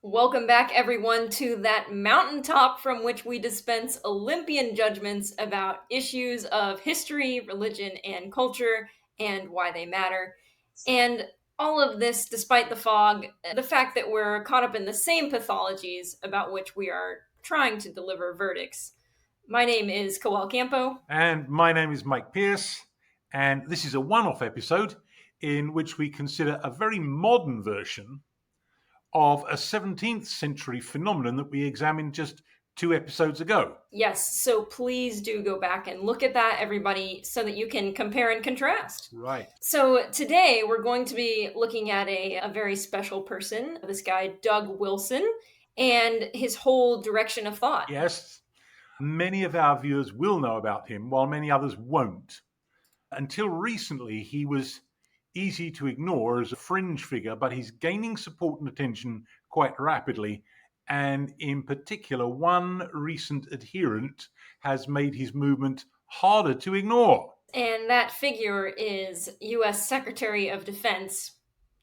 Welcome back, everyone, to that mountaintop from which we dispense Olympian judgments about issues of history, religion, and culture, and why they matter. And all of this despite the fog, the fact that we're caught up in the same pathologies about which we are trying to deliver verdicts. My name is Kawal Campo. And my name is Mike Pierce. And this is a one-off episode in which we consider a very modern version of a 17th century phenomenon that we examined just 2 episodes ago. Yes, so please do go back and look at that, everybody, so that you can compare and contrast. Right. So today we're going to be looking at a very special person, this guy, Doug Wilson, and his whole direction of thought. Yes, many of our viewers will know about him, while many others won't. Until recently, he was easy to ignore as a fringe figure, but he's gaining support and attention quite rapidly. And in particular, one recent adherent has made his movement harder to ignore. And that figure is U.S. Secretary of Defense,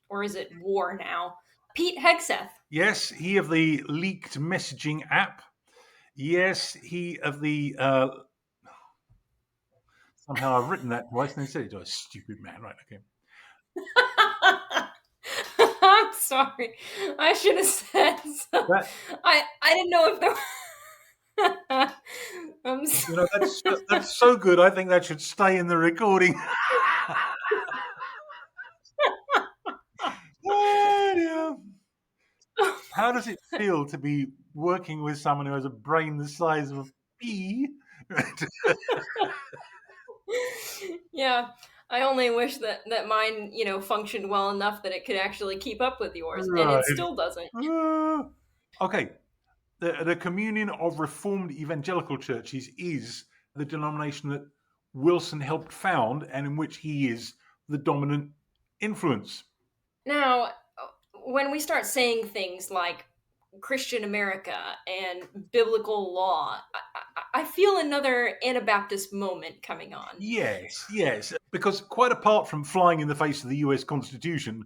or is it War now, Pete Hegseth. Yes, he of the leaked messaging app. Yes, he of the... somehow I've written that twice and they said it to a stupid man. Right, okay. I'm sorry. I should have said so. I didn't know if there I'm sorry. That's so good. I think that should stay in the recording. How does it feel to be working with someone who has a brain the size of a pea? Yeah, I only wish that mine, functioned well enough that it could actually keep up with yours, and it still doesn't. Okay, the Communion of Reformed Evangelical Churches is the denomination that Wilson helped found and in which he is the dominant influence. Now, when we start saying things like Christian America and biblical law, I feel another Anabaptist moment coming on. Yes, because quite apart from flying in the face of the US Constitution,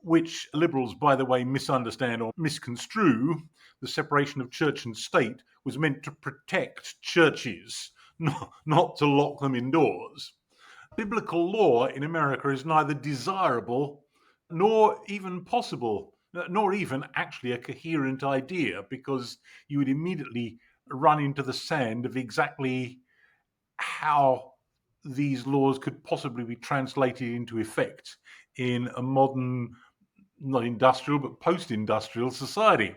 which liberals, by the way, misunderstand or misconstrue, the separation of church and state was meant to protect churches, not to lock them indoors. Biblical law in America is neither desirable nor even possible, nor even actually a coherent idea, because you would immediately run into the sand of exactly how these laws could possibly be translated into effect in a modern, not industrial, but post-industrial society.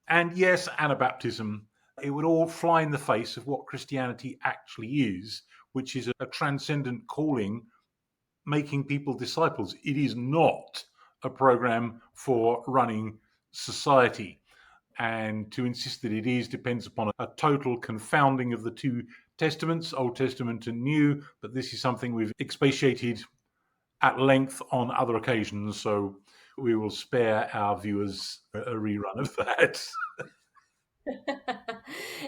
And yes, Anabaptism, it would all fly in the face of what Christianity actually is, which is a transcendent calling, making people disciples. It is not a program for running society. And to insist that it is depends upon a total confounding of the two testaments, Old Testament and New, but this is something we've expatiated at length on other occasions, so we will spare our viewers a rerun of that.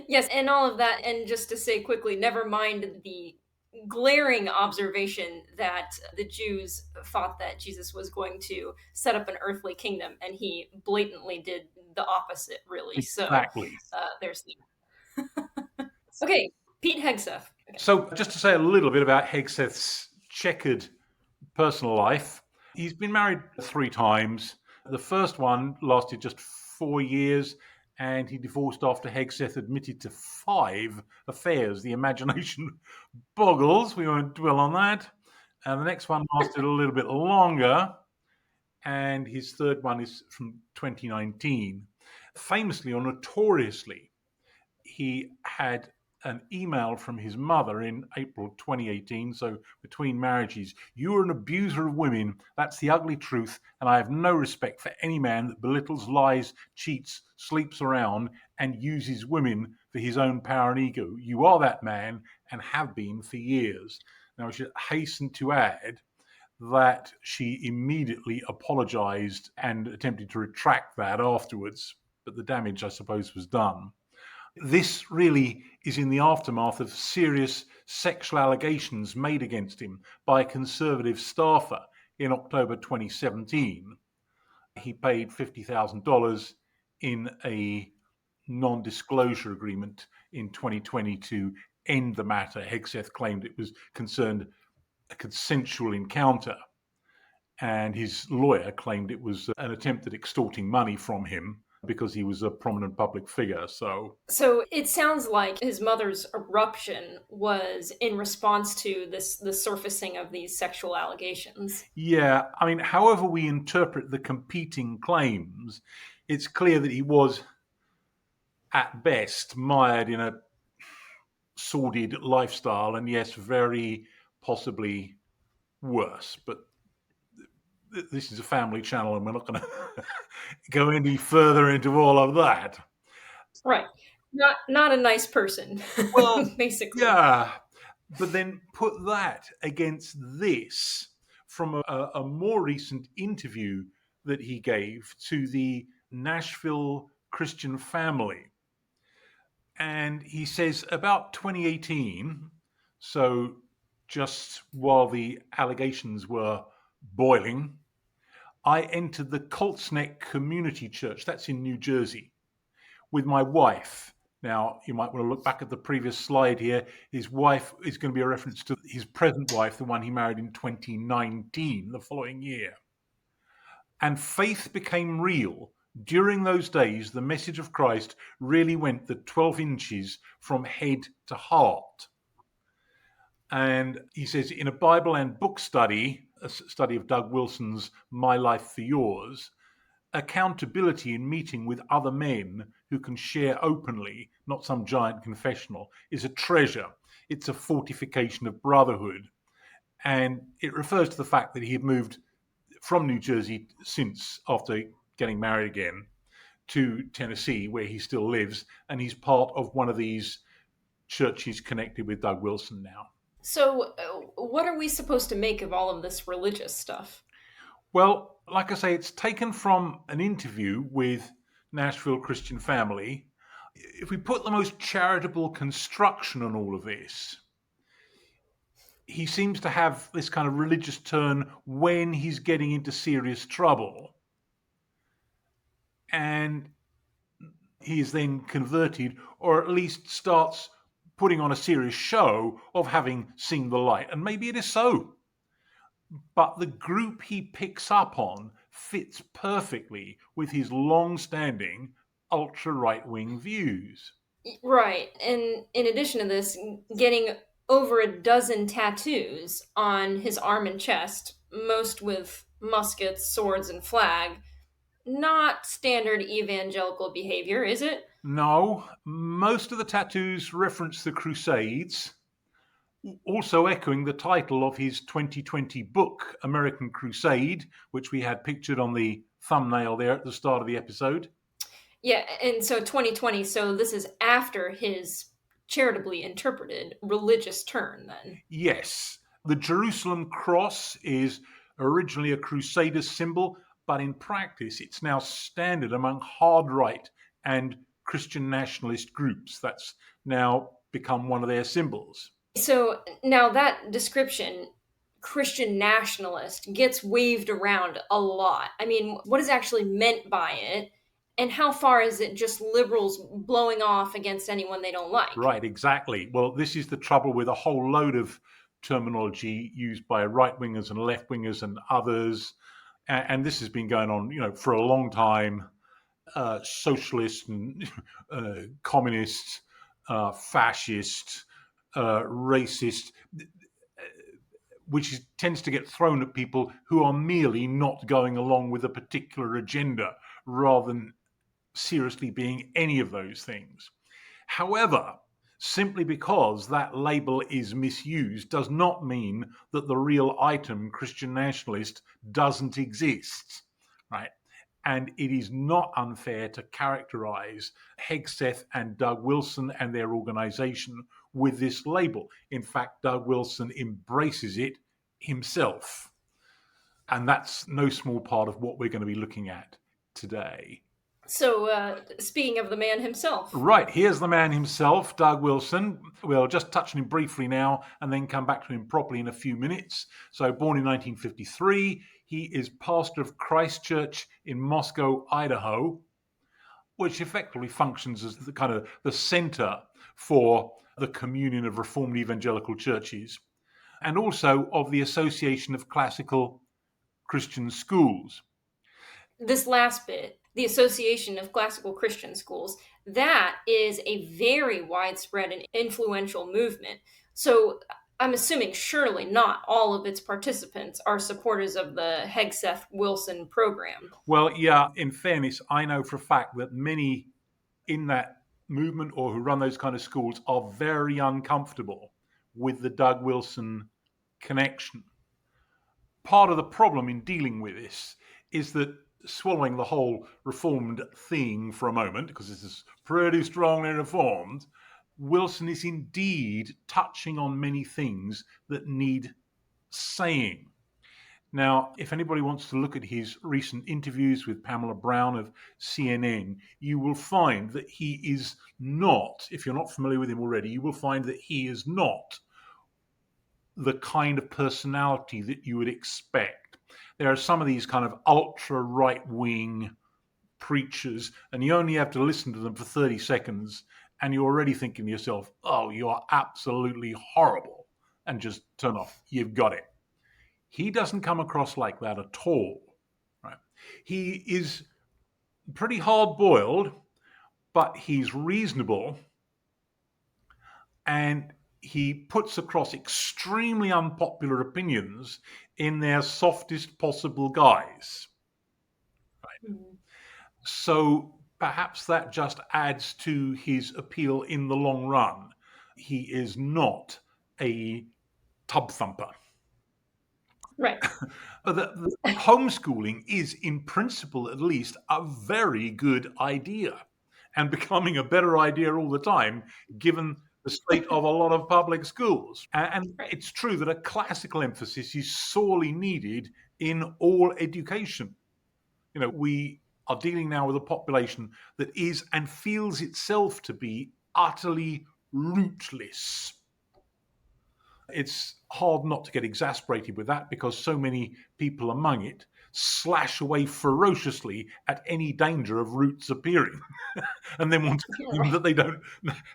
Yes, and all of that, and just to say quickly, never mind the glaring observation that the Jews thought that Jesus was going to set up an earthly kingdom, and he blatantly did the opposite, really. Exactly. So there's okay, Pete Hegseth. Okay. So just to say a little bit about Hegseth's checkered personal life, he's been married 3 times. The first one lasted just 4 years, and he divorced after Hegseth admitted to 5 affairs. The imagination boggles. We won't dwell on that. And the next one lasted a little bit longer, and his third one is from 2019. Famously or notoriously, he had an email from his mother in April 2018, so between marriages: "You are an abuser of women. That's the ugly truth, and I have no respect for any man that belittles, lies, cheats, sleeps around, and uses women for his own power and ego. You are that man and have been for years." Now, I should hasten to add that she immediately apologized and attempted to retract that afterwards, but the damage, I suppose, was done. This really is in the aftermath of serious sexual allegations made against him by a Conservative staffer in October 2017. He paid $50,000 in a non-disclosure agreement in 2020 to end the matter. Hegseth claimed it was concerned a consensual encounter, and his lawyer claimed it was an attempt at extorting money from him because he was a prominent public figure. So it sounds like his mother's eruption was in response to the surfacing of these sexual allegations. yeah, I mean, however we interpret the competing claims, it's clear that he was at best mired in a sordid lifestyle, and yes, very possibly worse. But this is a family channel, and we're not going to go any further into all of that. Right. Not a nice person, Well, basically. yeah, but then put that against this from a more recent interview that he gave to the Nashville Christian Family. And he says about 2018, so just while the allegations were boiling, I entered the Colts Neck Community Church, that's in New Jersey, with my wife. Now, you might want to look back at the previous slide here. His wife is going to be a reference to his present wife, the one he married in 2019, the following year. And faith became real. During those days, the message of Christ really went the 12 inches from head to heart. And he says, in a Bible and book study, a study of Doug Wilson's My Life for Yours, accountability in meeting with other men who can share openly, not some giant confessional, is a treasure. It's a fortification of brotherhood. And it refers to the fact that he had moved from New Jersey since, after getting married again, to Tennessee, where he still lives. And he's part of one of these churches connected with Doug Wilson now. So, what are we supposed to make of all of this religious stuff? Well, like I say, it's taken from an interview with Nashville Christian Family. If we put the most charitable construction on all of this, he seems to have this kind of religious turn when he's getting into serious trouble. And he is then converted, or at least starts putting on a serious show of having seen the light. And maybe it is so. But the group he picks up on fits perfectly with his long-standing ultra-right-wing views. Right. And in addition to this, getting over a dozen tattoos on his arm and chest, most with muskets, swords, and flag. Not standard evangelical behavior, is it? No, most of the tattoos reference the Crusades, also echoing the title of his 2020 book, American Crusade, which we had pictured on the thumbnail there at the start of the episode. Yeah, and so 2020, so this is after his charitably interpreted religious turn, then. Yes, the Jerusalem cross is originally a Crusader symbol, but in practice it's now standard among hard right and Christian nationalist groups. That's now become one of their symbols. So now that description, Christian nationalist, gets waved around a lot. I mean, what is actually meant by it? And how far is it just liberals blowing off against anyone they don't like? Right, exactly. Well, this is the trouble with a whole load of terminology used by right wingers and left wingers and others. And this has been going on, for a long time. Socialists and communists, fascists, racist, which tends to get thrown at people who are merely not going along with a particular agenda rather than seriously being any of those things. However, simply because that label is misused does not mean that the real item, Christian nationalist, doesn't exist, right? And it is not unfair to characterize Hegseth and Doug Wilson and their organization with this label. In fact, Doug Wilson embraces it himself. And that's no small part of what we're going to be looking at today. So, speaking of the man himself, Right, here's the man himself, Doug Wilson. We'll just touch on him briefly now and then come back to him properly in a few minutes. So, born in 1953, he is pastor of Christ Church in Moscow, Idaho, which effectively functions as the kind of the center for the communion of Reformed evangelical churches, and also of the Association of Classical Christian Schools. this last bit, the Association of Classical Christian Schools, that is a very widespread and influential movement. So I'm assuming surely not all of its participants are supporters of the Hegseth Wilson program. Well, yeah, in fairness, I know for a fact that many in that movement or who run those kind of schools are very uncomfortable with the Doug Wilson connection. Part of the problem in dealing with this is that, swallowing the whole reformed thing for a moment, because this is pretty strongly reformed, Wilson is indeed touching on many things that need saying. Now, if anybody wants to look at his recent interviews with Pamela Brown of CNN, you will find that he is not, if you're not familiar with him already, you will find that he is not the kind of personality that you would expect. There are some of these kind of ultra right-wing preachers, and you only have to listen to them for 30 seconds, and you're already thinking to yourself, oh, you're absolutely horrible, and just turn off. You've got it. He doesn't come across like that at all. Right? He is pretty hard-boiled, but he's reasonable, and he puts across extremely unpopular opinions in their softest possible guise. Right? Mm-hmm. So perhaps that just adds to his appeal in the long run. He is not a tub thumper. Right. The homeschooling is, in principle at least, a very good idea, and becoming a better idea all the time, given the state of a lot of public schools. And Right. it's true that a classical emphasis is sorely needed in all education. You know, we are dealing now with a population that is and feels itself to be utterly rootless. It's hard not to get exasperated with that because so many people among it slash away ferociously at any danger of roots appearing and then want to claim that they don't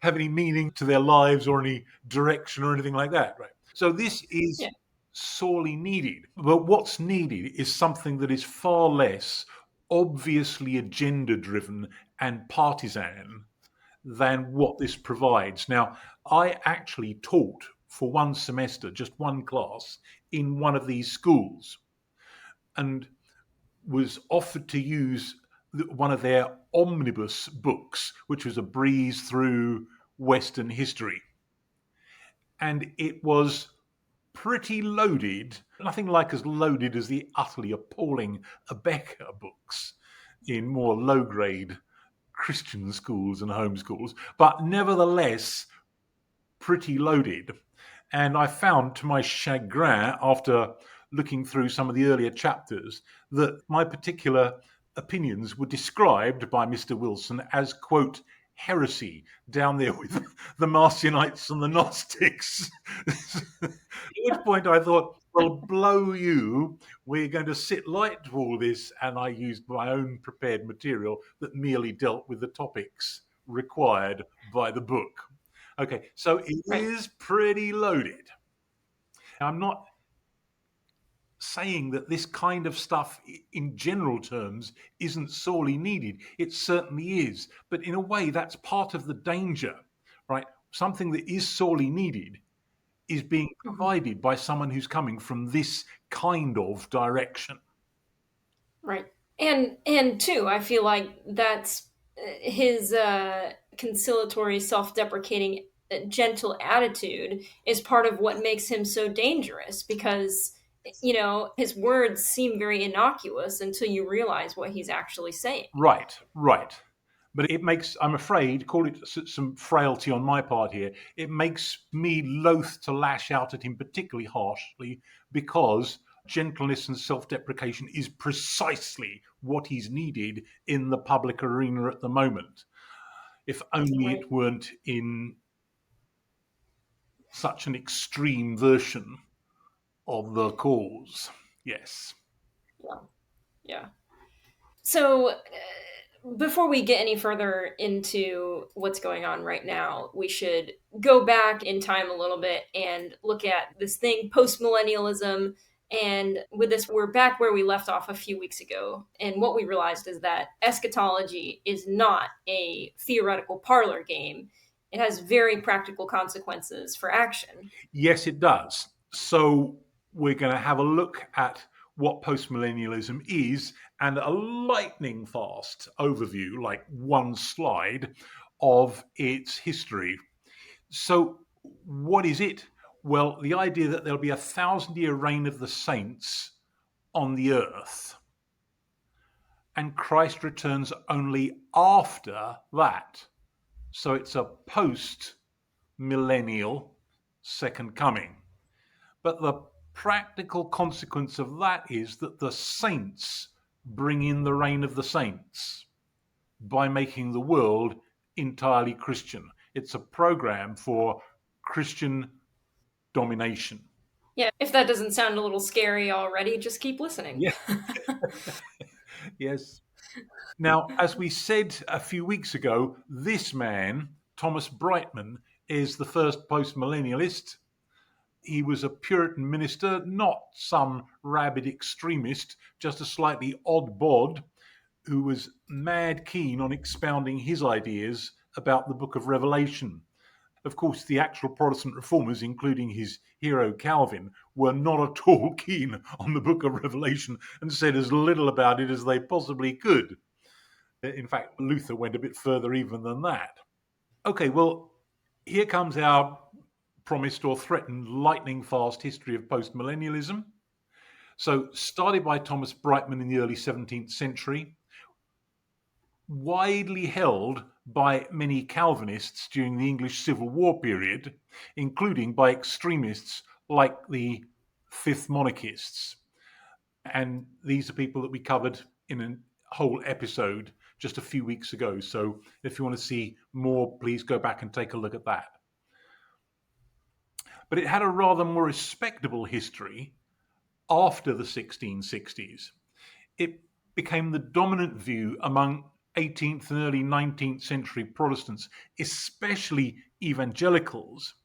have any meaning to their lives or any direction or anything like that. Right. So this is sorely needed. But what's needed is something that is far less obviously agenda driven and partisan than what this provides. Now, I actually taught for one semester, just one class, in one of these schools, and was offered to use one of their omnibus books, which was a breeze through Western history. And it was pretty loaded, nothing like as loaded as the utterly appalling Abeka books in more low-grade Christian schools and homeschools, but nevertheless pretty loaded. And I found, to my chagrin, after looking through some of the earlier chapters, that my particular opinions were described by Mr. Wilson as, quote, heresy, down there with the Marcionites and the Gnostics. At which point I thought, well, blow you, we're going to sit light to all this. And I used my own prepared material that merely dealt with the topics required by the book. Okay, so it is pretty loaded. I'm not saying that this kind of stuff in general terms isn't sorely needed. It certainly is. But in a way, that's part of the danger, right? Something that is sorely needed is being provided by someone who's coming from this kind of direction. Right. And too, I feel like that's his conciliatory, self-deprecating, gentle attitude is part of what makes him so dangerous because his words seem very innocuous until you realize what he's actually saying. Right. But it makes, I'm afraid, call it some frailty on my part here, it makes me loath to lash out at him particularly harshly, because gentleness and self-deprecation is precisely what he's needed in the public arena at the moment. If only Right. it weren't in such an extreme version of the cause. Yes. Yeah. Yeah. So, before we get any further into what's going on right now, we should go back in time a little bit and look at this thing, postmillennialism. And with this, we're back where we left off a few weeks ago. And what we realized is that eschatology is not a theoretical parlor game, it has very practical consequences for action. Yes, it does. So we're going to have a look at what postmillennialism is and a lightning fast overview, like one slide, of its history. So, what is it? Well, the idea that there'll be a 1,000-year reign of the saints on the earth, and Christ returns only after that. So, it's a post millennial second coming. But the practical consequence of that is that the saints bring in the reign of the saints by making the world entirely Christian. It's a program for Christian domination. Yeah, if that doesn't sound a little scary already, just keep listening. Yeah. Yes. Now, as we said a few weeks ago, this man, Thomas Brightman, is the first postmillennialist. He was a Puritan minister, not some rabid extremist, just a slightly odd bod who was mad keen on expounding his ideas about the book of Revelation. Of course, the actual Protestant reformers, including his hero Calvin, were not at all keen on the book of Revelation and said as little about it as they possibly could. In fact, Luther went a bit further even than that. Okay, well, here comes our promised or threatened lightning fast history of postmillennialism. So, started by Thomas Brightman in the early 17th century, widely held by many Calvinists during the English Civil War period, including by extremists like the Fifth Monarchists. And these are people that we covered in a whole episode just a few weeks ago. So if you want to see more, please go back and take a look at that. But it had a rather more respectable history after the 1660s. It became the dominant view among 18th and early 19th century Protestants, especially evangelicals,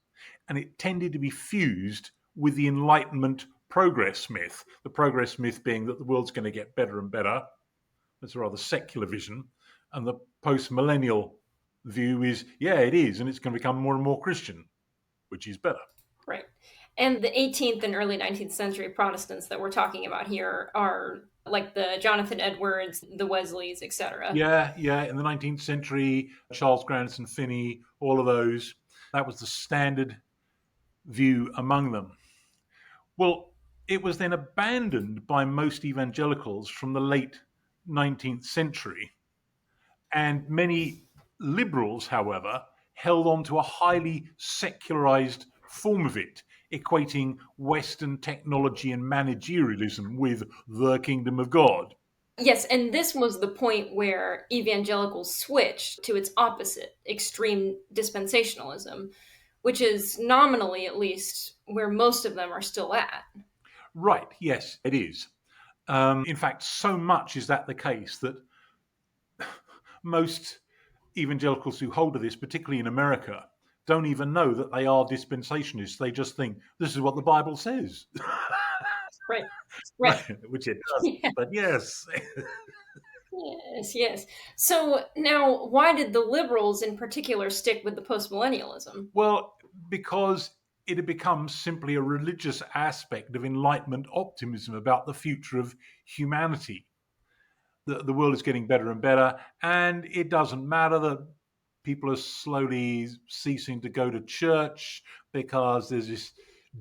and it tended to be fused with the Enlightenment progress myth. The progress myth being that the world's going to get better and better. That's a rather secular vision. And the post-millennial view is, yeah, it is, and it's going to become more and more Christian, which is better. Right. And the 18th and early 19th century Protestants that we're talking about here are like the Jonathan Edwards, the Wesleys, etc. Yeah. In the 19th century, Charles Grandison Finney, all of those, that was the standard view among them. Well, it was then abandoned by most evangelicals from the late 19th century. And many liberals, however, held on to a highly secularized form of it, equating Western technology and managerialism with the kingdom of God. Yes, and this was the point where evangelicals switched to its opposite, extreme dispensationalism, which is nominally, at least, where most of them are still at. Right, yes, it is. In fact, so much is that the case that most evangelicals who hold to this, particularly in America, don't even know that they are dispensationalists. They just think this is what the Bible says. Right, right. Which it does. Yeah. But yes. Yes. So now, why did the liberals in particular stick with the postmillennialism? Well, because it had become simply a religious aspect of Enlightenment optimism about the future of humanity. The world is getting better and better, and it doesn't matter that people are slowly ceasing to go to church because there's this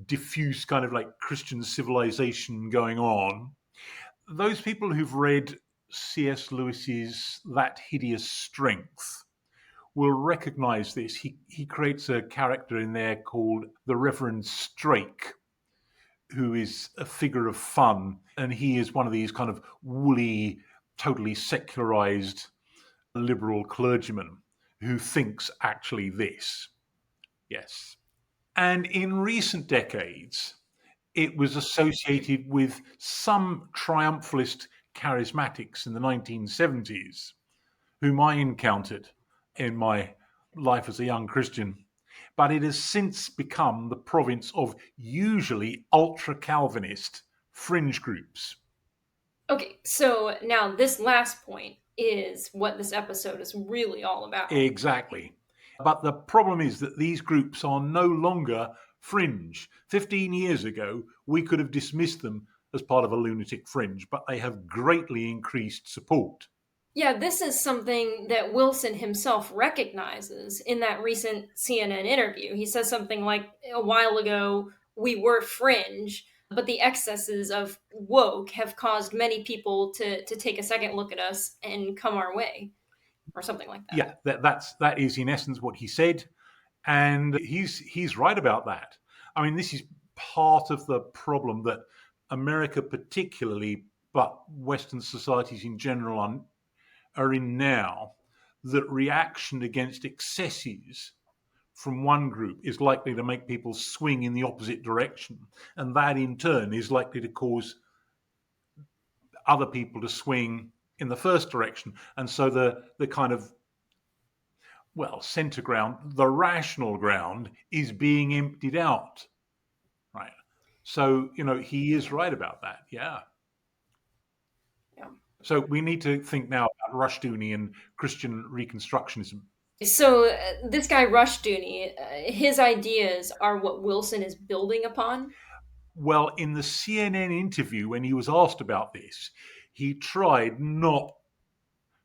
diffuse kind of like Christian civilization going on. Those people who've read C.S. Lewis's That Hideous Strength will recognize this. He creates a character in there called the Reverend Strake, who is a figure of fun. And he is one of these kind of woolly, totally secularized liberal clergymen who thinks actually this. Yes. And in recent decades, it was associated with some triumphalist charismatics in the 1970s, whom I encountered in my life as a young Christian. But it has since become the province of usually ultra Calvinist fringe groups. Okay, so now this last point is what this episode is really all about. Exactly. But the problem is that these groups are no longer fringe. 15 years ago, we could have dismissed them as part of a lunatic fringe, but they have greatly increased support. Yeah, this is something that Wilson himself recognizes in that recent CNN interview. He says something like, a while ago, we were fringe, but the excesses of woke have caused many people to take a second look at us and come our way, or something like that. Yeah, that is in essence what he said, and he's right about that. I mean, this is part of the problem that America, particularly, but Western societies in general, are in now. That reaction against excesses from one group is likely to make people swing in the opposite direction, and that in turn is likely to cause other people to swing in the first direction. And so the kind of, well, center ground, the rational ground, is being emptied out, right? So, he is right about that. Yeah. Yeah. So we need to think now about Rushdoony and Christian Reconstructionism. So this guy Rushdoony, his ideas are what Wilson is building upon. Well, in the CNN interview, when he was asked about this, he tried not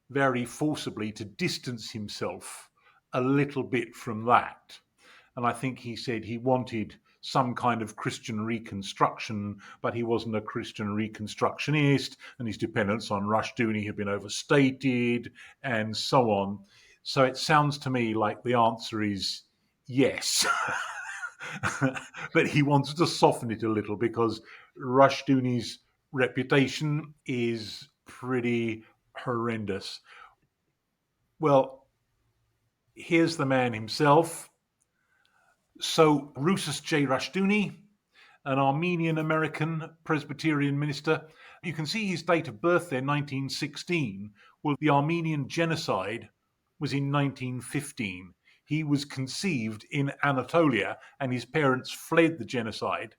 very forcibly to distance himself a little bit from that. And I think he said he wanted some kind of Christian reconstruction, but he wasn't a Christian reconstructionist, and his dependence on Rushdoony had been overstated, and so on. So it sounds to me like the answer is yes. But he wants to soften it a little because Rushdoony's reputation is pretty horrendous. Well, here's the man himself. So, Rousas J. Rushdoony, an Armenian American Presbyterian minister. You can see his date of birth there, 1916. Well, the Armenian genocide was in 1915. He was conceived in Anatolia, and his parents fled the genocide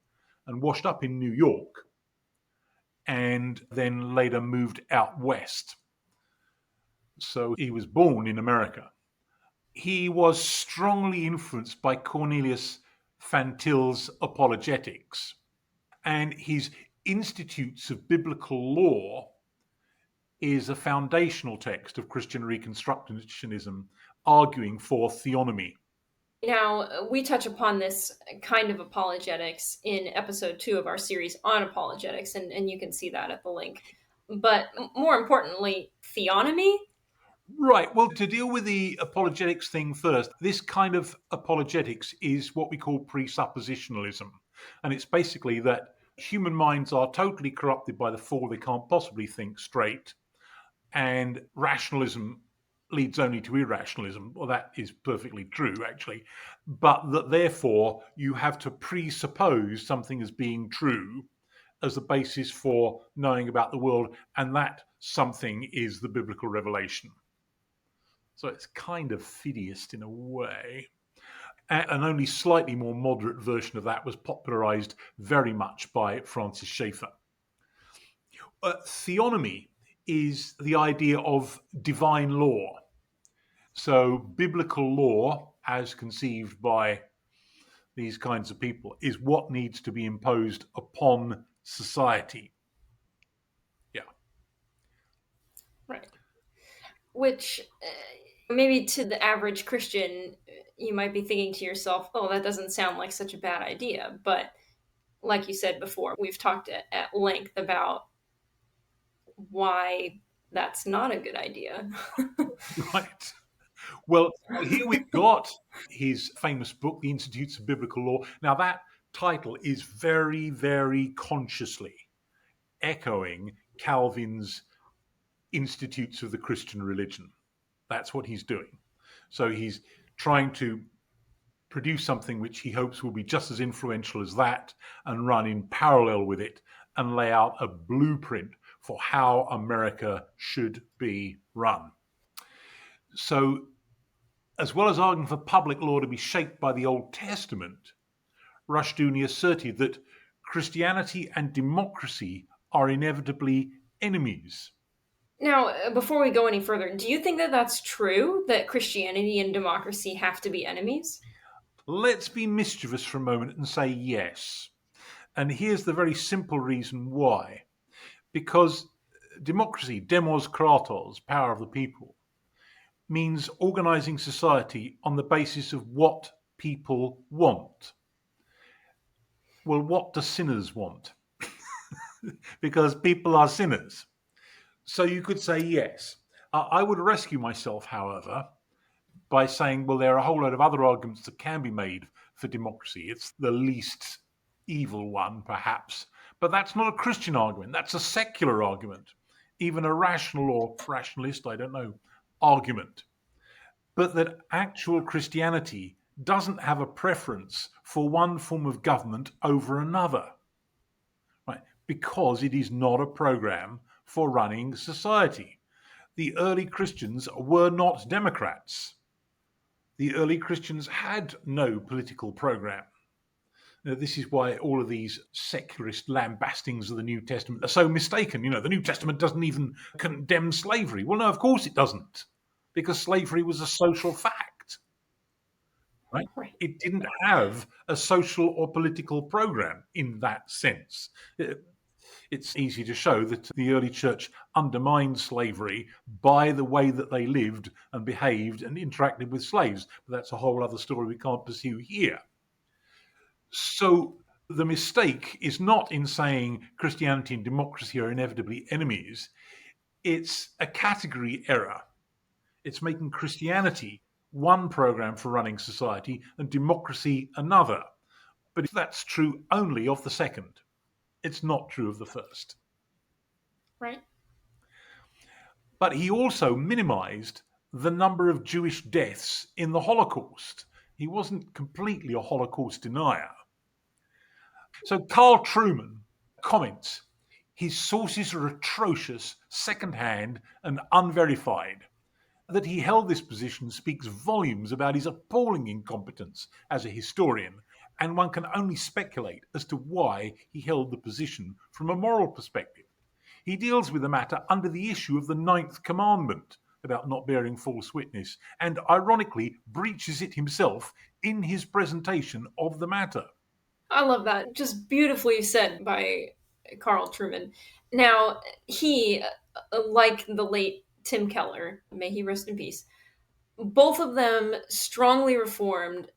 and washed up in New York, and then later moved out west. So he was born in America. He was strongly influenced by Cornelius Van Til's apologetics, and his Institutes of Biblical Law is a foundational text of Christian Reconstructionism arguing for theonomy. Now, we touch upon this kind of apologetics in episode 2 of our series on apologetics, and you can see that at the link. But more importantly, theonomy. Right. Well, to deal with the apologetics thing first, this kind of apologetics is what we call presuppositionalism. And it's basically that human minds are totally corrupted by the fall, they can't possibly think straight. And rationalism leads only to irrationalism. Well, that is perfectly true, actually. But that therefore you have to presuppose something as being true as the basis for knowing about the world, and that something is the biblical revelation. So it's kind of fideist in a way. An only slightly more moderate version of that was popularized very much by Francis Schaeffer. Theonomy is the idea of divine law. So biblical law, as conceived by these kinds of people, is what needs to be imposed upon society. Yeah. Right. Which maybe to the average Christian, you might be thinking to yourself, oh, that doesn't sound like such a bad idea. But like you said before, we've talked at length about why That's not a good idea. Right. Well, here we've got his famous book, The Institutes of Biblical Law. Now, that title is very, very consciously echoing Calvin's Institutes of the Christian Religion. That's what he's doing. So he's trying to produce something which he hopes will be just as influential as that and run in parallel with it and lay out a blueprint for how America should be run. So, as well as arguing for public law to be shaped by the Old Testament, Rushdoony asserted that Christianity and democracy are inevitably enemies. Now, before we go any further, do you think that that's true, that Christianity and democracy have to be enemies? Let's be mischievous for a moment and say yes. And here's the very simple reason why. Because democracy, demos kratos, power of the people, means organizing society on the basis of what people want. Well, what do sinners want? Because people are sinners. So you could say yes. I would rescue myself, however, by saying, well, there are a whole load of other arguments that can be made for democracy. It's the least evil one, perhaps. But that's not a Christian argument. That's a secular argument, even a rational or rationalist, I don't know, argument. But that actual Christianity doesn't have a preference for one form of government over another, right? Because it is not a program for running society. The early Christians were not Democrats. The early Christians had no political program. Now, this is why all of these secularist lambastings of the New Testament are so mistaken. The New Testament doesn't even condemn slavery. Well, no, of course it doesn't, because slavery was a social fact, right? Right. It didn't have a social or political program in that sense. It's easy to show that the early church undermined slavery by the way that they lived and behaved and interacted with slaves. But that's a whole other story we can't pursue here. So the mistake is not in saying Christianity and democracy are inevitably enemies. It's a category error. It's making Christianity one program for running society and democracy another. But if that's true only of the second, it's not true of the first. Right. But he also minimized the number of Jewish deaths in the Holocaust. He wasn't completely a Holocaust denier. So Carl Trueman comments, his sources are atrocious, second-hand, and unverified. That he held this position speaks volumes about his appalling incompetence as a historian, and one can only speculate as to why he held the position from a moral perspective. He deals with the matter under the issue of the ninth commandment about not bearing false witness, and ironically breaches it himself in his presentation of the matter. I love that. Just beautifully said by Carl Trueman. Now, he, like the late Tim Keller, may he rest in peace, both of them strongly reformed.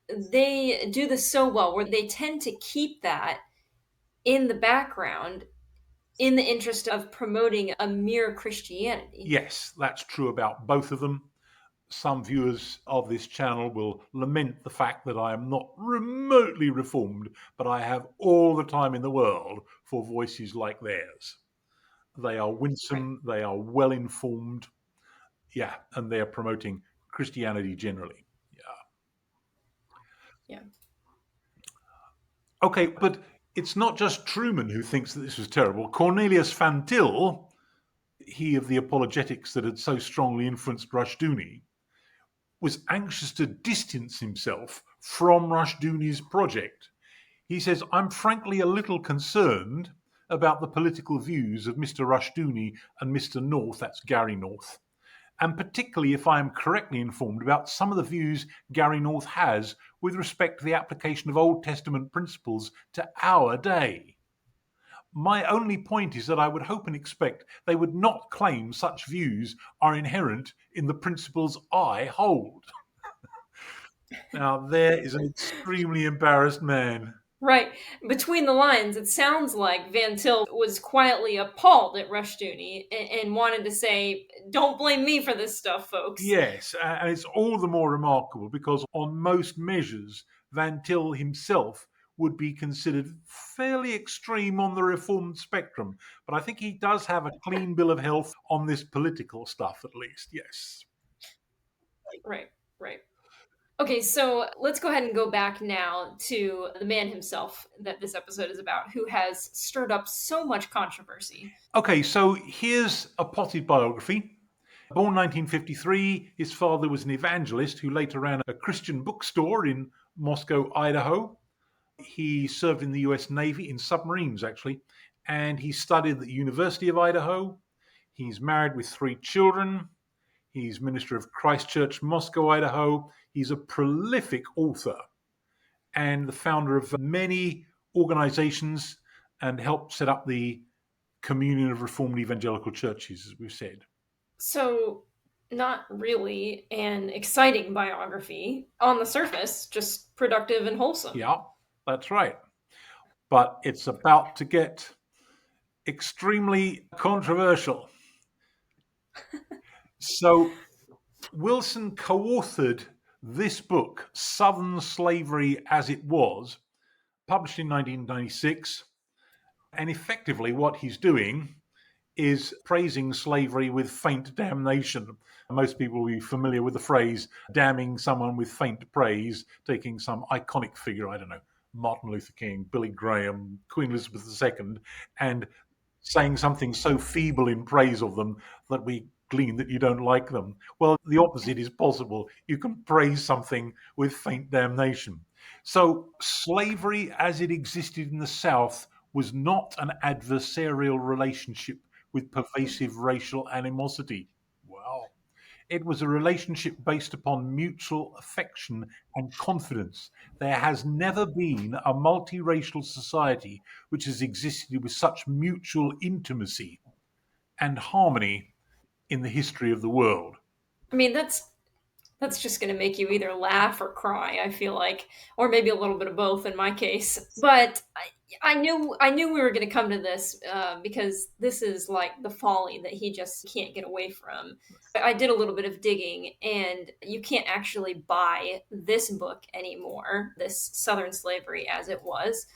They do this so well where they tend to keep that in the background in the interest of promoting a mere Christianity. Yes, that's true about both of them. Some viewers of this channel will lament the fact that I am not remotely reformed, but I have all the time in the world for voices like theirs. They are Right. winsome, they are well informed, and they're promoting Christianity generally. Yeah. Okay, but it's not just Truman who thinks that this was terrible. Cornelius Van Til, he of the apologetics that had so strongly influenced Rushdoony, was anxious to distance himself from Rushdoony's project. He says, I'm frankly a little concerned about the political views of Mr. Rushdoony and Mr. North, that's Gary North, and particularly if I am correctly informed about some of the views Gary North has with respect to the application of Old Testament principles to our day. My only point is that I would hope and expect they would not claim such views are inherent in the principles I hold. Now, there is an extremely embarrassed man. Right. Between the lines, it sounds like Van Til was quietly appalled at Rushdoony and wanted to say, "Don't blame me for this stuff, folks." Yes, and it's all the more remarkable because, on most measures, Van Til himself would be considered fairly extreme on the reformed spectrum. But I think he does have a clean bill of health on this political stuff, at least. Yes. Right, right. Okay, so let's go ahead and go back now to the man himself that this episode is about, who has stirred up so much controversy. Okay, so here's a potted biography. Born 1953, his father was an evangelist who later ran a Christian bookstore in Moscow, Idaho. He served in the US Navy in submarines, actually, and he studied at the University of Idaho. He's married with 3 children. He's minister of Christ Church, Moscow, Idaho. He's a prolific author and the founder of many organizations and helped set up the Communion of Reformed Evangelical Churches, as we've said. So, not really an exciting biography. On the surface, just productive and wholesome. Yeah, that's right. But it's about to get extremely controversial. So, Wilson co authored this book, Southern Slavery as It Was, published in 1996. And effectively, what he's doing is praising slavery with faint damnation. Most people will be familiar with the phrase damning someone with faint praise, taking some iconic figure, I don't know, Martin Luther King, Billy Graham, Queen Elizabeth II, and saying something so feeble in praise of them that we glean that you don't like them. Well, the opposite is possible. You can praise something with faint damnation. So, slavery as it existed in the South was not an adversarial relationship with pervasive racial animosity. Wow. It was a relationship based upon mutual affection and confidence. There has never been a multiracial society which has existed with such mutual intimacy and harmony in the history of the world. I mean, that's just going to make you either laugh or cry, I feel like, or maybe a little bit of both in my case. But I knew we were going to come to this because this is like the folly that he just can't get away from. I did a little bit of digging, and you can't actually buy this book anymore, this Southern Slavery as It Was.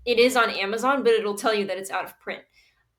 It is on Amazon, but it'll tell you that it's out of print.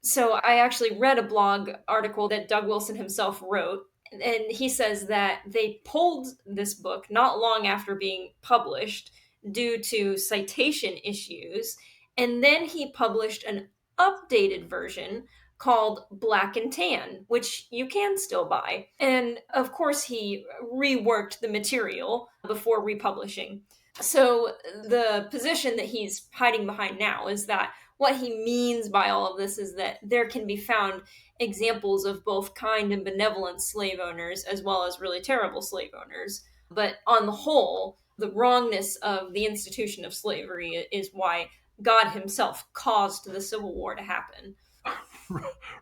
So I actually read a blog article that Doug Wilson himself wrote, and he says that they pulled this book not long after being published due to citation issues, and then he published an updated version called Black and Tan, which you can still buy. And of course, he reworked the material before republishing. So the position that he's hiding behind now is that what he means by all of this is that there can be found examples of both kind and benevolent slave owners as well as really terrible slave owners. But on the whole, the wrongness of the institution of slavery is why God himself caused the Civil War to happen.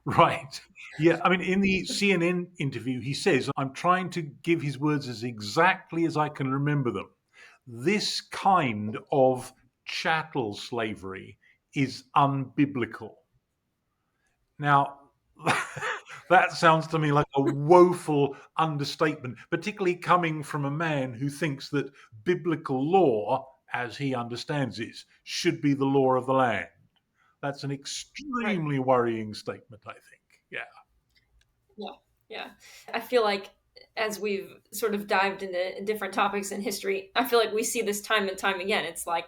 Right. Yeah. I mean, in the CNN interview, he says, I'm trying to give his words as exactly as I can remember them. This kind of chattel slavery is unbiblical. Now, that sounds to me like a woeful understatement, particularly coming from a man who thinks that biblical law, as he understands it, should be the law of the land. That's an Right. extremely worrying statement, I think. Yeah. Yeah. Yeah. I feel like as we've sort of dived into different topics in history, I feel like we see this time and time again. It's like,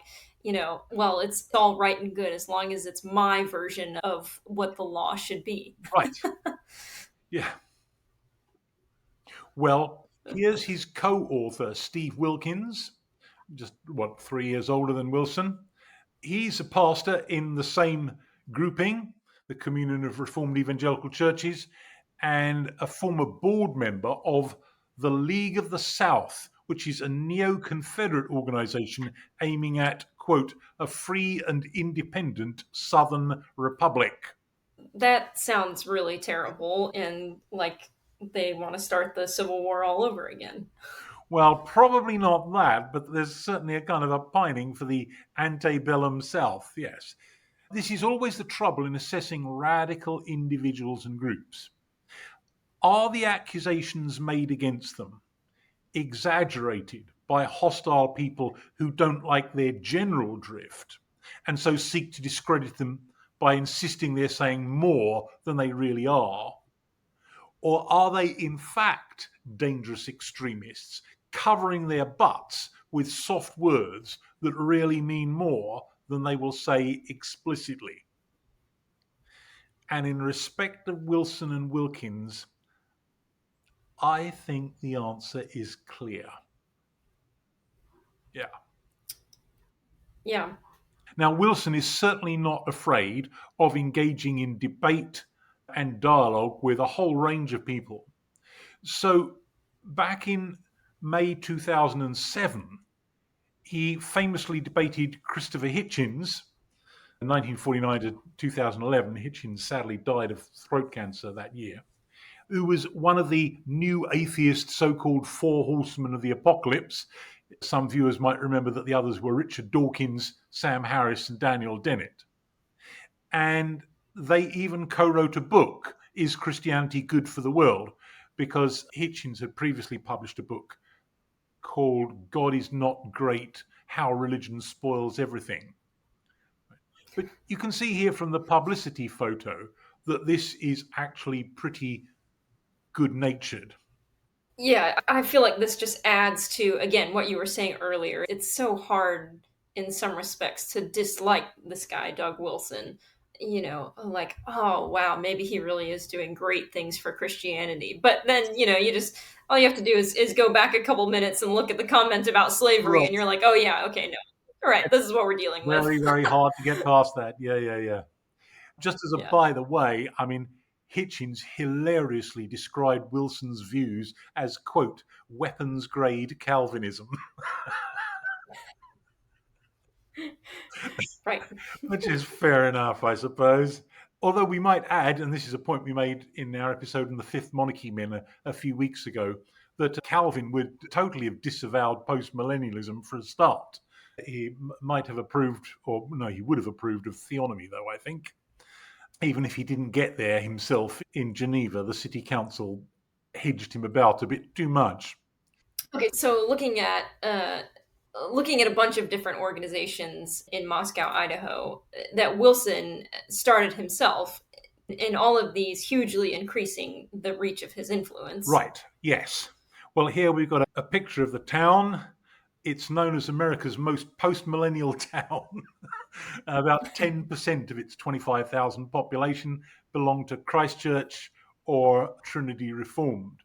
well, it's all right and good as long as it's my version of what the law should be. Right. Yeah. Well, here's his co author, Steve Wilkins, just 3 years older than Wilson. He's a pastor in the same grouping, the Communion of Reformed Evangelical Churches, and a former board member of the League of the South, which is a neo Confederate organization aiming at, quote, a free and independent Southern Republic. That sounds really terrible and like they want to start the Civil War all over again. Well, probably not that, but there's certainly a kind of a pining for the antebellum South, yes. This is always the trouble in assessing radical individuals and groups. Are the accusations made against them exaggerated by hostile people who don't like their general drift and so seek to discredit them by insisting they're saying more than they really are? Or are they, in fact, dangerous extremists covering their butts with soft words that really mean more than they will say explicitly? And in respect of Wilson and Wilkins, I think the answer is clear. Yeah. Yeah. Now, Wilson is certainly not afraid of engaging in debate and dialogue with a whole range of people. So, back in May 2007, he famously debated Christopher Hitchens in 1949 to 2011. Hitchens sadly died of throat cancer that year, who was one of the new atheist so called four horsemen of the apocalypse. Some viewers might remember that the others were Richard Dawkins, Sam Harris, and Daniel Dennett. And they even co wrote a book, Is Christianity Good for the World? Because Hitchens had previously published a book called God is Not Great, How Religion Spoils Everything. But you can see here from the publicity photo that this is actually pretty good natured. Yeah, I feel like this just adds to, again, what you were saying earlier. It's so hard in some respects to dislike this guy, Doug Wilson. Like, oh, wow, maybe he really is doing great things for Christianity. But then, all you have to do is go back a couple minutes and look at the comment about slavery, and Right. you're like, oh, yeah, okay, no. All right, this is what we're dealing with. Very, very hard to get past that. Yeah, yeah, yeah. Just as a Yeah. by the way, I mean, Hitchens hilariously described Wilson's views as, quote, weapons grade Calvinism, Right. which is fair enough, I suppose. Although we might add, and this is a point we made in our episode on the Fifth Monarchy Men a few weeks ago, that Calvin would totally have disavowed postmillennialism for a start. He might have approved, or no, he would have approved of theonomy, though, I think. Even if he didn't get there himself in Geneva, the city council hedged him about a bit too much. Okay, so looking at a bunch of different organizations in Moscow, Idaho, that Wilson started himself, in all of these hugely increasing the reach of his influence. Right, yes. Well, here we've got a picture of the town. It's known as America's most post-millennial town. About 10% of its 25,000 population belong to Christchurch or Trinity Reformed.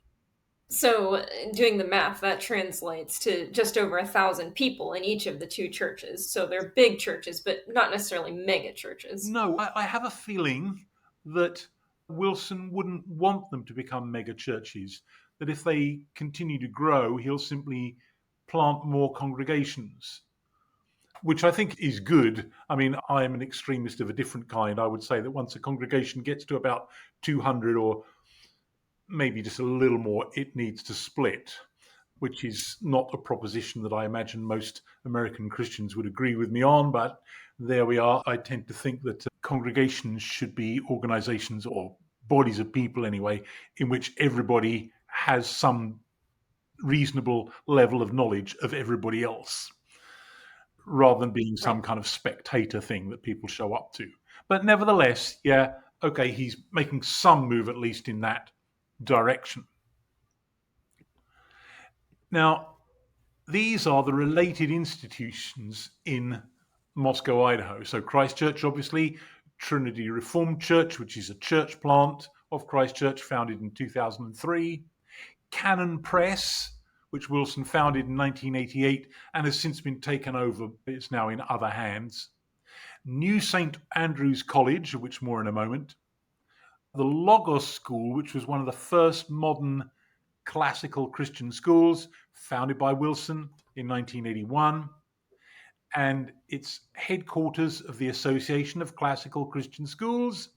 So, doing the math, that translates to just over 1,000 people in each of the two churches. So they're big churches, but not necessarily mega churches. No, I have a feeling that Wilson wouldn't want them to become mega churches, that if they continue to grow, he'll simply plant more congregations, which I think is good. I mean, I am an extremist of a different kind. I would say that once a congregation gets to about 200 or maybe just a little more, it needs to split, which is not a proposition that I imagine most American Christians would agree with me on. But there we are. I tend to think that congregations should be organizations or bodies of people, anyway, in which everybody has some reasonable level of knowledge of everybody else, rather than being some Right. kind of spectator thing that people show up to. But nevertheless, yeah, okay, he's making some move at least in that direction. Now, these are the related institutions in Moscow, Idaho. So Christchurch, obviously, Trinity Reformed Church, which is a church plant of Christchurch, founded in 2003. Canon Press, which Wilson founded in 1988 and has since been taken over. It's now in other hands. New St. Andrew's College, of which more in a moment. The Logos School, which was one of the first modern classical Christian schools, founded by Wilson in 1981. And it's headquarters of the Association of Classical Christian Schools,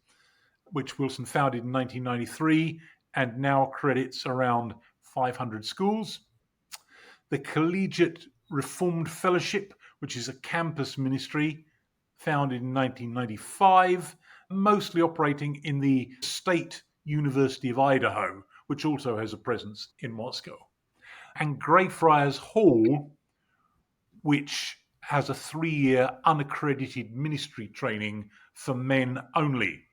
which Wilson founded in 1993 and now credits around 500 schools. the Collegiate Reformed Fellowship, which is a campus ministry founded in 1995, mostly operating in the State University of Idaho, which also has a presence in Moscow. And Greyfriars Hall, which has a 3-year unaccredited ministry training for men only.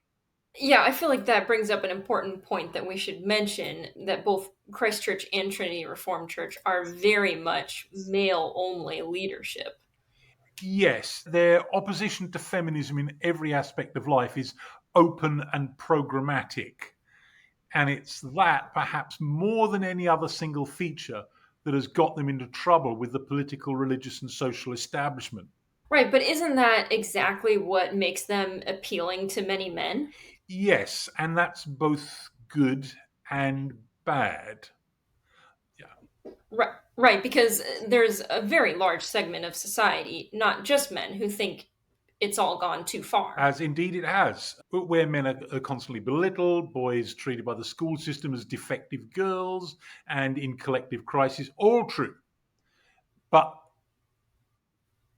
Yeah, I feel like that brings up an important point that we should mention, that both Christ Church and Trinity Reformed Church are very much male only leadership. Yes, their opposition to feminism in every aspect of life is open and programmatic. And it's that, perhaps more than any other single feature, that has got them into trouble with the political, religious, and social establishment. Right, but isn't that exactly what makes them appealing to many men? Yes, and that's both good and bad. Yeah. Right, because there's a very large segment of society, not just men, who think it's all gone too far. As indeed it has, where men are constantly belittled, boys treated by the school system as defective girls, and in collective crisis, all true. But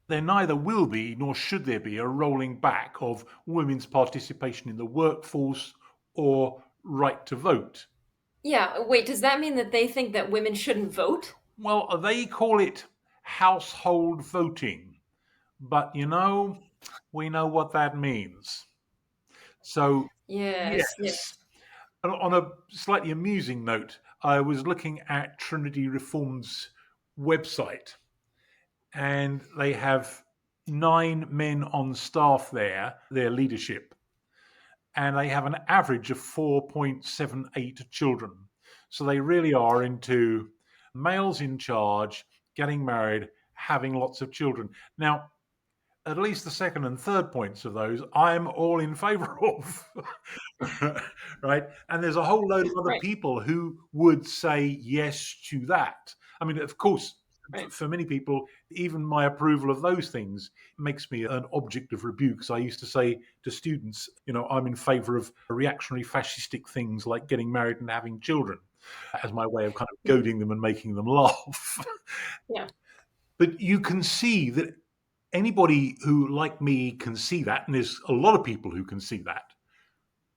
there neither will be nor should there be a rolling back of women's participation in the workforce or right to vote. Yeah, wait, does that mean that they think that women shouldn't vote? Well, they call it household voting, but we know what that means. So, Yes, yes. yes. On a slightly amusing note, I was looking at Trinity Reform's website, and they have 9 men on staff there, their leadership, and they have an average of 4.78 children. So they really are into males in charge, getting married, having lots of children. Now, at least the second and third points of those, I'm all in favor of. Right? And there's a whole load of other Right, people who would say yes to that. I mean, of course, right. for many people, even my approval of those things makes me an object of rebuke. So I used to say to students, I'm in favor of reactionary fascistic things like getting married and having children as my way of kind of Mhm. goading them and making them laugh. Yeah. But you can see that anybody who, like me, can see that, and there's a lot of people who can see that,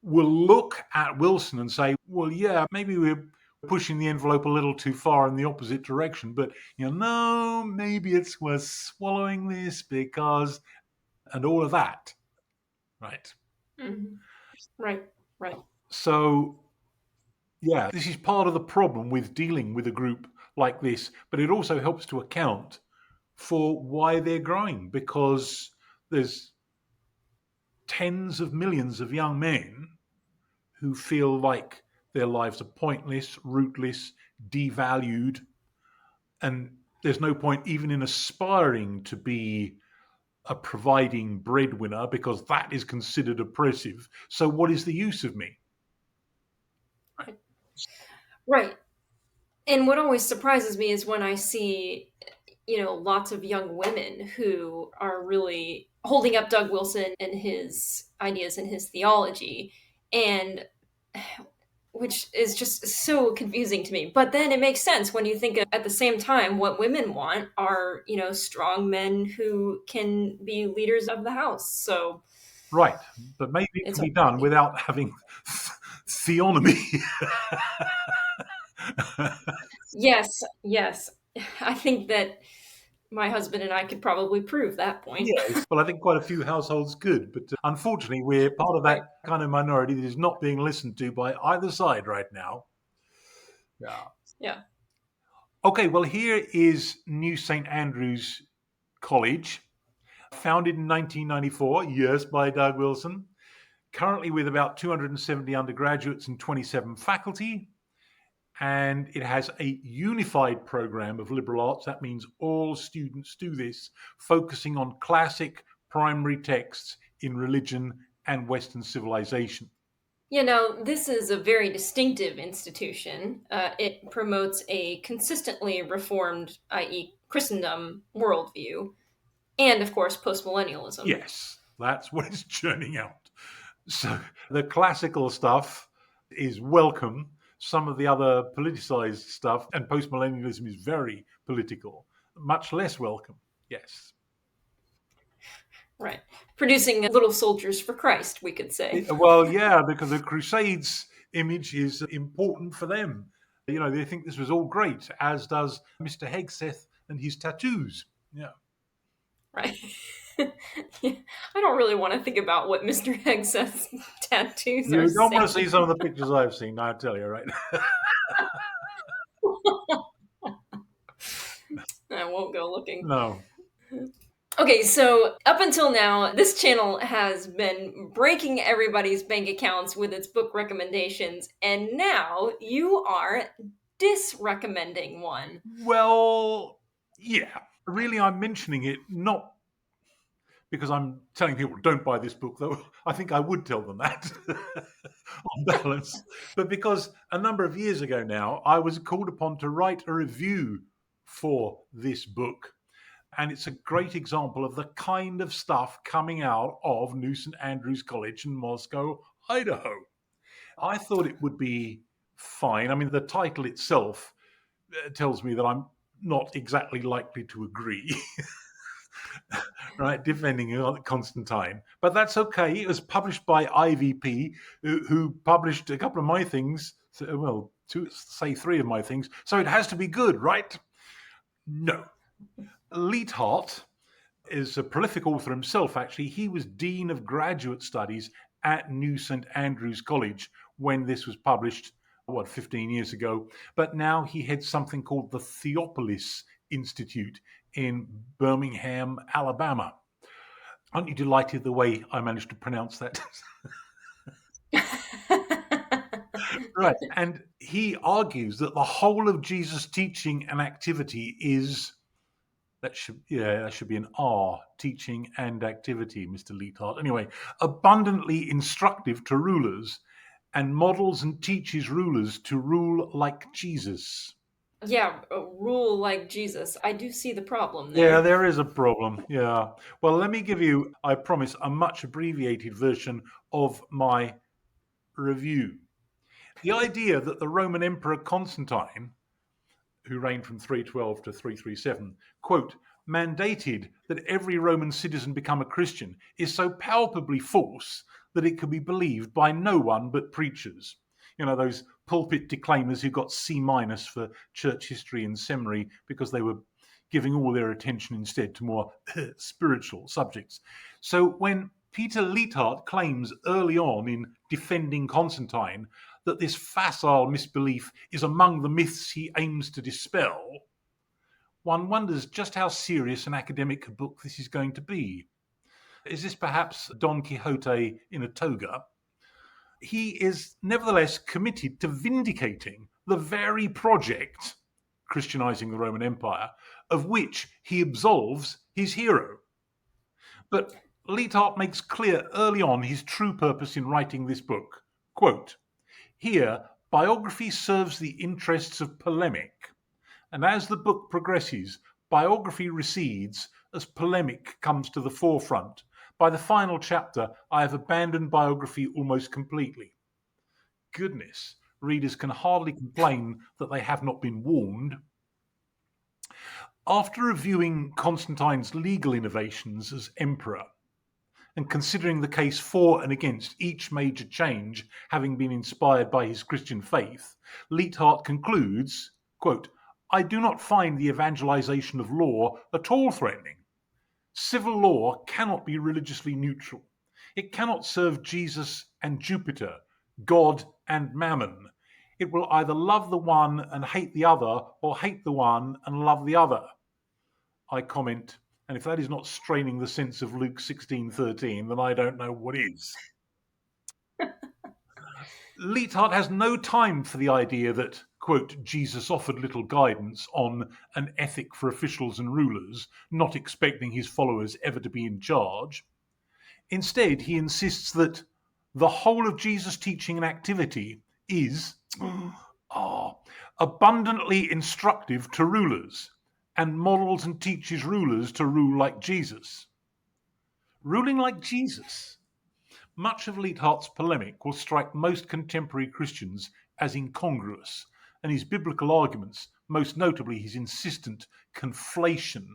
will look at Wilson and say, well, yeah, maybe we're pushing the envelope a little too far in the opposite direction, but, no, maybe it's worth swallowing this because, and all of that. Right. Mhm. Right, right. So, yeah, this is part of the problem with dealing with a group like this, but it also helps to account for why they're growing, because there's tens of millions of young men who feel like their lives are pointless, rootless, devalued, and there's no point even in aspiring to be a providing breadwinner because that is considered oppressive. So, what is the use of me? Right. And what always surprises me is when I see, lots of young women who are really holding up Doug Wilson and his ideas and his theology, and which is just so confusing to me. But then it makes sense when you think of, at the same time, what women want are, strong men who can be leaders of the house. So Right, but maybe it it's can be done okay. without having theonomy. Yes, yes. I think that my husband and I could probably prove that point. Yes, well, I think quite a few households could, but unfortunately, we're part of that Right. kind of minority that is not being listened to by either side right now. Yeah. Yeah. Okay, well, here is New St. Andrews College, founded in 1994, yes, by Doug Wilson, currently with about 270 undergraduates and 27 faculty. And it has a unified program of liberal arts. That means all students do this, focusing on classic primary texts in religion and Western civilization. This is a very distinctive institution. It promotes a consistently reformed, i.e., Christendom worldview, and of course, postmillennialism. Yes, that's what it's churning out. So the classical stuff is welcome. Some of the other politicized stuff and postmillennialism is very, political. Much less welcome, yes. Right. Producing little soldiers for Christ, we could say. Well, yeah, because the Crusades image is important for them. You know, they think this was all great, as does Mr. Hegseth and his tattoos. Yeah. Right. Yeah, I don't really want to think about what Mr. Hegseth's tattoos are You don't want to see saying. some of the pictures I've seen, I tell you, right? I won't go looking. No. Okay, so up until now, this channel has been breaking everybody's bank accounts with its book recommendations, and now you are disrecommending one. Well, yeah. Really, I'm mentioning it not because I'm telling people don't buy this book, though I think I would tell them that on balance, but because a number of years ago now, I was called upon to write a review for this book. And it's a great example of the kind of stuff coming out of New St. Andrews College in Moscow, Idaho. I thought it would be fine. I mean, the title itself tells me that I'm not exactly likely to agree, right? Defending Constantine. But that's okay. It was published by IVP, who published a couple of my things. Well, three of my things. So it has to be good, right? No. Leithart is a prolific author himself, actually. He was Dean of Graduate Studies at New St. Andrews College when this was published, 15 years ago. But now he heads something called the Theopolis Institute in Birmingham, Alabama. Aren't you delighted the way I managed to pronounce that? Right. And he argues that the whole of Jesus' teaching and activity is that should be an R, teaching and activity, Mr. Leithart. Anyway, abundantly instructive to rulers and models and teaches rulers to rule like Jesus. Yeah, rule like Jesus. I do see the problem Yeah, there. there is a problem. Yeah. Well, let me give you, I promise, a much abbreviated version of my review. The idea that the Roman Emperor Constantine, who reigned from 312 to 337, quote, mandated that every Roman citizen become a Christian is so palpably false that it can be believed by no one but preachers. You know, those pulpit declaimers who got C- for church history and seminary because they were giving all their attention instead to more spiritual subjects. So when Peter Leithart claims early on in defending Constantine that this facile misbelief is among the myths he aims to dispel, one wonders just how serious an academic book this is going to be. Is this perhaps Don Quixote in a toga? He is nevertheless committed to vindicating the very project, Christianizing the Roman Empire, of which he absolves his hero. But Leithart makes clear early on his true purpose in writing this book. Quote, here, biography serves the interests of polemic, and as the book progresses, biography recedes as polemic comes to the forefront. By the final chapter, I have abandoned biography almost completely. Goodness, readers can hardly complain that they have not been warned. After reviewing Constantine's legal innovations as emperor, and considering the case for and against each major change having been inspired by his Christian faith, Leithart concludes, quote, I do not find the evangelization of law at all threatening. Civil law cannot be religiously neutral. It cannot serve Jesus and Jupiter, God and Mammon. It will either love the one and hate the other, or hate the one and love the other. I comment, and if that is not straining the sense of Luke 16:13, then I don't know what is. Leithart has no time for the idea that, quote, Jesus offered little guidance on an ethic for officials and rulers, not expecting his followers ever to be in charge. Instead, he insists that the whole of Jesus' teaching and activity is abundantly instructive to rulers and models and teaches rulers to rule like Jesus. Ruling like Jesus. Much of Leithart's polemic will strike most contemporary Christians as incongruous, and his biblical arguments most notably his insistent conflation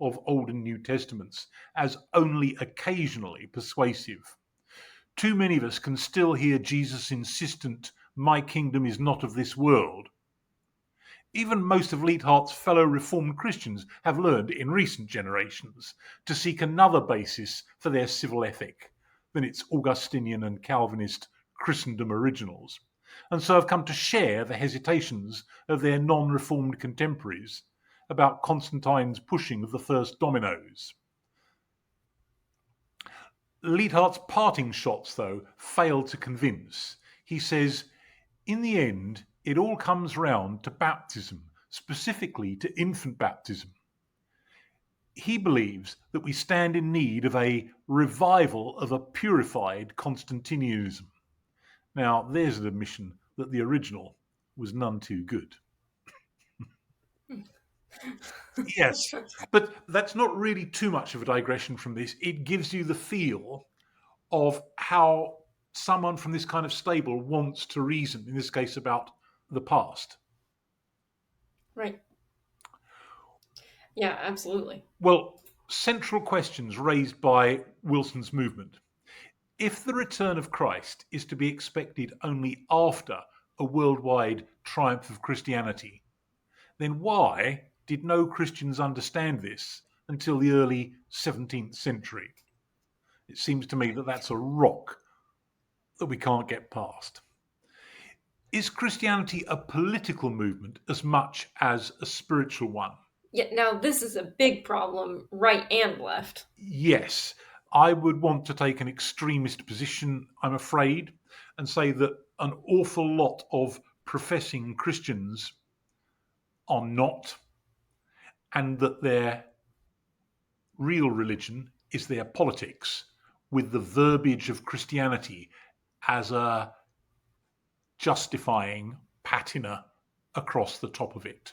of Old and New Testaments as only occasionally persuasive. Too many of us can still hear Jesus' insistent, "My kingdom is not of this world." Even most of Leithart's fellow Reformed Christians have learned in recent generations to seek another basis for their civil ethic than its Augustinian and Calvinist Christendom originals, and so have come to share the hesitations of their non-Reformed contemporaries about Constantine's pushing of the first dominoes. Leithart's parting shots, though, fail to convince. He says, in the end, it all comes round to baptism, specifically to infant baptism. He believes that we stand in need of a revival of a purified Constantinianism. Now, there's an admission that the original was none too good. Yes, but that's not really too much of a digression from this. It gives you the feel of how someone from this kind of stable wants to reason, in this case about the past. Right. Yeah, absolutely. Well, central questions raised by Wilson's movement. If the return of Christ is to be expected only after a worldwide triumph of Christianity, then why did no Christians understand this until the early 17th century? It seems to me that that's a rock that we can't get past. Is Christianity a political movement as much as a spiritual one? Yeah, now this is a big problem, right and left. Yes, I would want to take an extremist position, I'm afraid, and say that an awful lot of professing Christians are not, and that their real religion is their politics, with the verbiage of Christianity as a justifying patina across the top of it.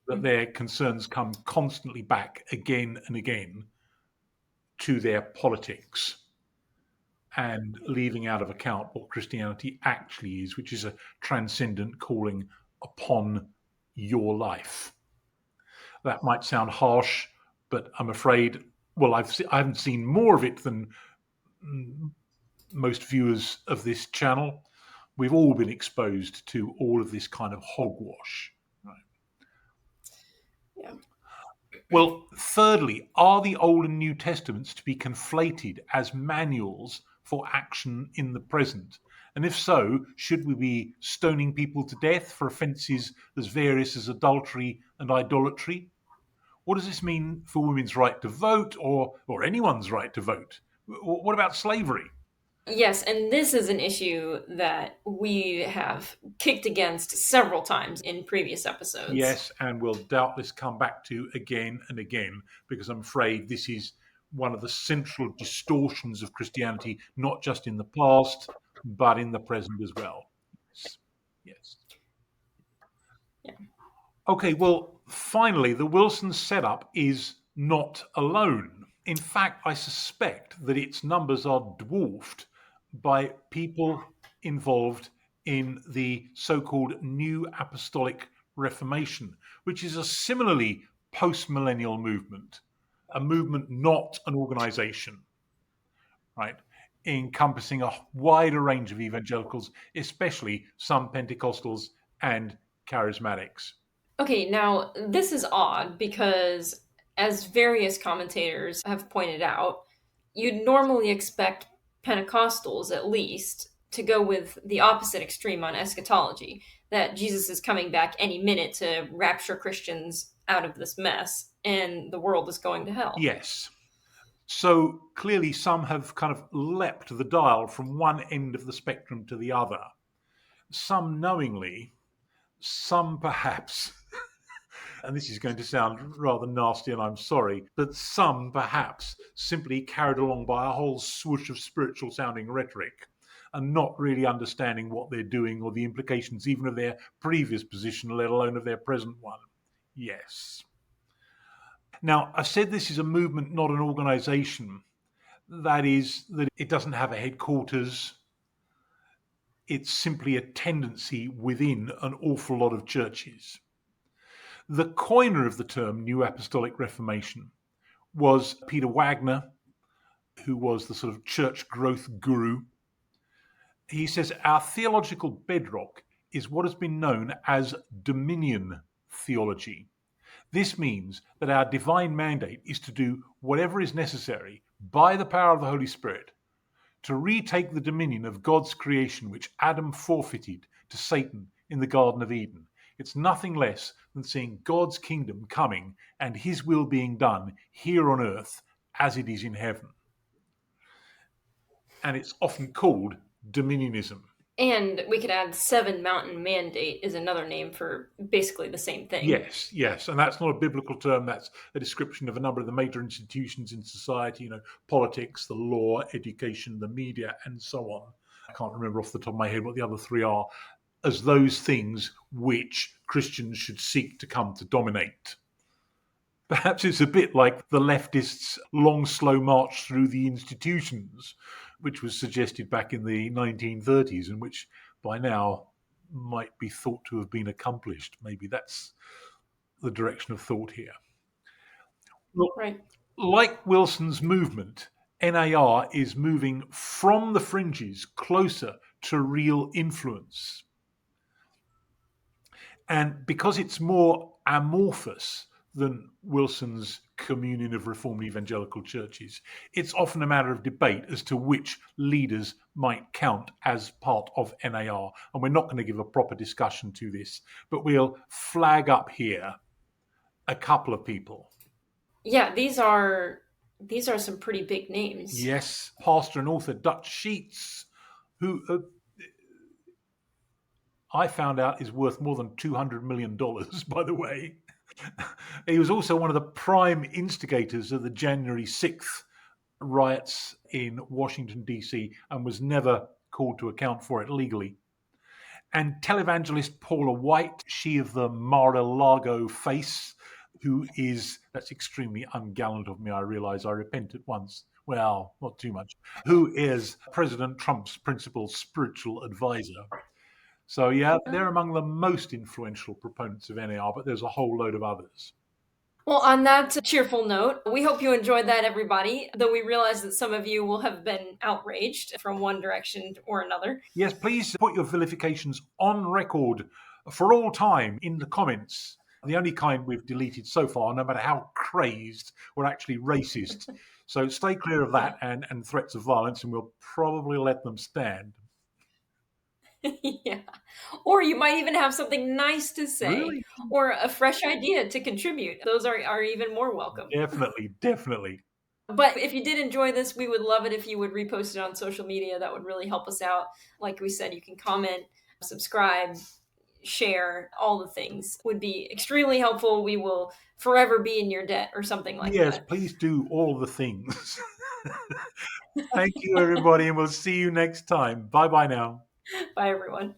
That their concerns come constantly back again and again to their politics and leaving out of account what Christianity actually is, which is a transcendent calling upon your life. That might sound harsh, but I'm afraid, well, I haven't seen more of it than most viewers of this channel. We've all been exposed to all of this kind of hogwash. Right? Yeah. Well, thirdly, are the Old and New Testaments to be conflated as manuals for action in the present? And if so, should we be stoning people to death for offences as various as adultery and idolatry? What does this mean for women's right to vote or anyone's right to vote? What about slavery? Yes, and this is an issue that we have kicked against several times in previous episodes. Yes, and will doubtless come back to again and again, because I'm afraid this is one of the central distortions of Christianity, not just in the past, but in the present as well. Yes. Yeah. Okay, well, finally, the Wilson setup is not alone. In fact, I suspect that its numbers are dwarfed by people involved in the so-called New Apostolic Reformation, which is a similarly post-millennial movement, a movement, not an organization, right? Encompassing a wider range of evangelicals, especially some Pentecostals and charismatics. Okay, now this is odd because, as various commentators have pointed out, you'd normally expect Pentecostals, at least, to go with the opposite extreme on eschatology, that Jesus is coming back any minute to rapture Christians out of this mess and the world is going to hell. Yes. So clearly, some have kind of leapt the dial from one end of the spectrum to the other. Some knowingly, some perhaps, and this is going to sound rather nasty and I'm sorry, but some perhaps simply carried along by a whole swoosh of spiritual sounding rhetoric and not really understanding what they're doing or the implications even of their previous position, let alone of their present one. Yes. Now, I said this is a movement, not an organization. That is, that it doesn't have a headquarters. It's simply a tendency within an awful lot of churches. The coiner of the term New Apostolic Reformation was Peter Wagner, who was the sort of church growth guru. He says our theological bedrock is what has been known as dominion theology. This means that our divine mandate is to do whatever is necessary by the power of the Holy Spirit to retake the dominion of God's creation, which Adam forfeited to Satan in the Garden of Eden. It's nothing less than seeing God's kingdom coming and his will being done here on earth as it is in heaven. And it's often called dominionism. And we could add Seven Mountain Mandate is another name for basically the same thing. Yes, yes. And that's not a biblical term. That's a description of a number of the major institutions in society, politics, the law, education, the media, and so on. I can't remember off the top of my head what the other three are, as those things which Christians should seek to come to dominate. Perhaps it's a bit like the leftists' long, slow march through the institutions, which was suggested back in the 1930s and which by now might be thought to have been accomplished. Maybe that's the direction of thought here. Well, right. Like Wilson's movement, NAR is moving from the fringes closer to real influence. And because it's more amorphous than Wilson's Communion of Reformed Evangelical Churches, it's often a matter of debate as to which leaders might count as part of NAR. And we're not going to give a proper discussion to this, but we'll flag up here a couple of people. Yeah, these are some pretty big names. Yes, pastor and author Dutch Sheets, who I found out is worth more than $200 million, by the way. He was also one of the prime instigators of the January 6th riots in Washington, D.C., and was never called to account for it legally. And televangelist Paula White, she of the Mar-a-Lago face, that's extremely ungallant of me, I realize I repent at once. Well, not too much. Who is President Trump's principal spiritual advisor. So, yeah, they're among the most influential proponents of NAR, but there's a whole load of others. Well, on that cheerful note, we hope you enjoyed that, everybody, though we realize that some of you will have been outraged from one direction or another. Yes, please put your vilifications on record for all time in the comments. The only kind we've deleted so far, no matter how crazed, were actually racist. So stay clear of that and threats of violence, and we'll probably let them stand. Yeah. Or you might even have something nice to say, really? Or a fresh idea to contribute. Those are even more welcome. Definitely. But if you did enjoy this, we would love it if you would repost it on social media. That would really help us out. Like we said, you can comment, subscribe, share, all the things would be extremely helpful. We will forever be in your debt or something like that. Yes, please do all the things. Thank you, everybody, and we'll see you next time. Bye-bye now. Bye, everyone.